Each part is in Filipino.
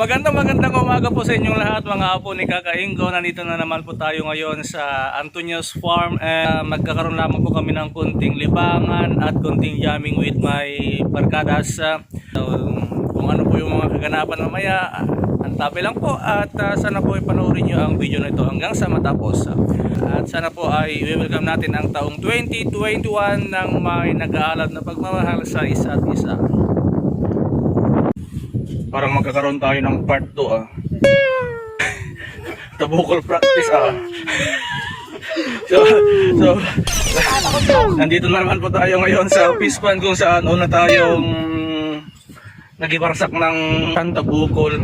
Magandang umaga po sa inyong lahat mga apo ni Kaka Ingo. Nandito na naman po tayo ngayon sa Antonio's Farm. Magkakaroon lamang po kami ng kunting libangan at kunting jamming with my barkadas. Kung ano po yung mga kaganapan mamaya, antabi lang po at sana po ipanoorin nyo ang video na ito hanggang sa matapos. At sana po ay welcome natin ang taong 2021 ng may nag-aalab na pagmamahal sa isa't isa. Parang magkakaroon tayo ng part 2 Tabukol practice So nandito na naman po tayo ngayon sa Pispan kung saan una tayong nagibarsak ng tabukol.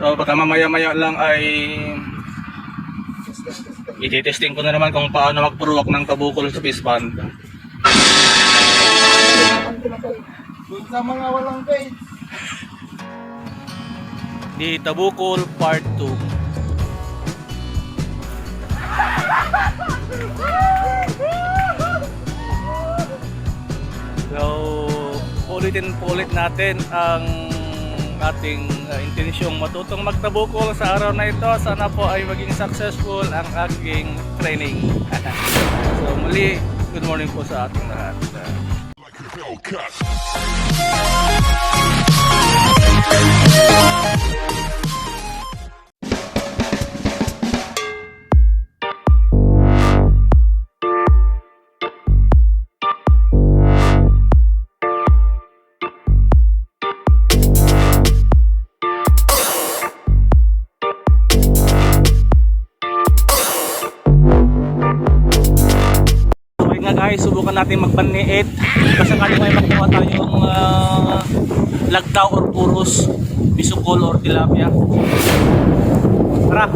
So baka mamaya-maya lang ay ititesting ko na naman kung paano magpuruwak ng tabukol sa Pispan. Sa mga walang faith. Di Tabukol Part 2. So, ulit natin ang ating intensyong matutong magtabukol sa araw na ito. Sana po ay maging successful ang aking training. So, muli, good morning po sa ating lahat. Guys, subukan natin magpaniit kasi kali may makuha tayong lagtaw or puros, bisukol or tilapia. Tara!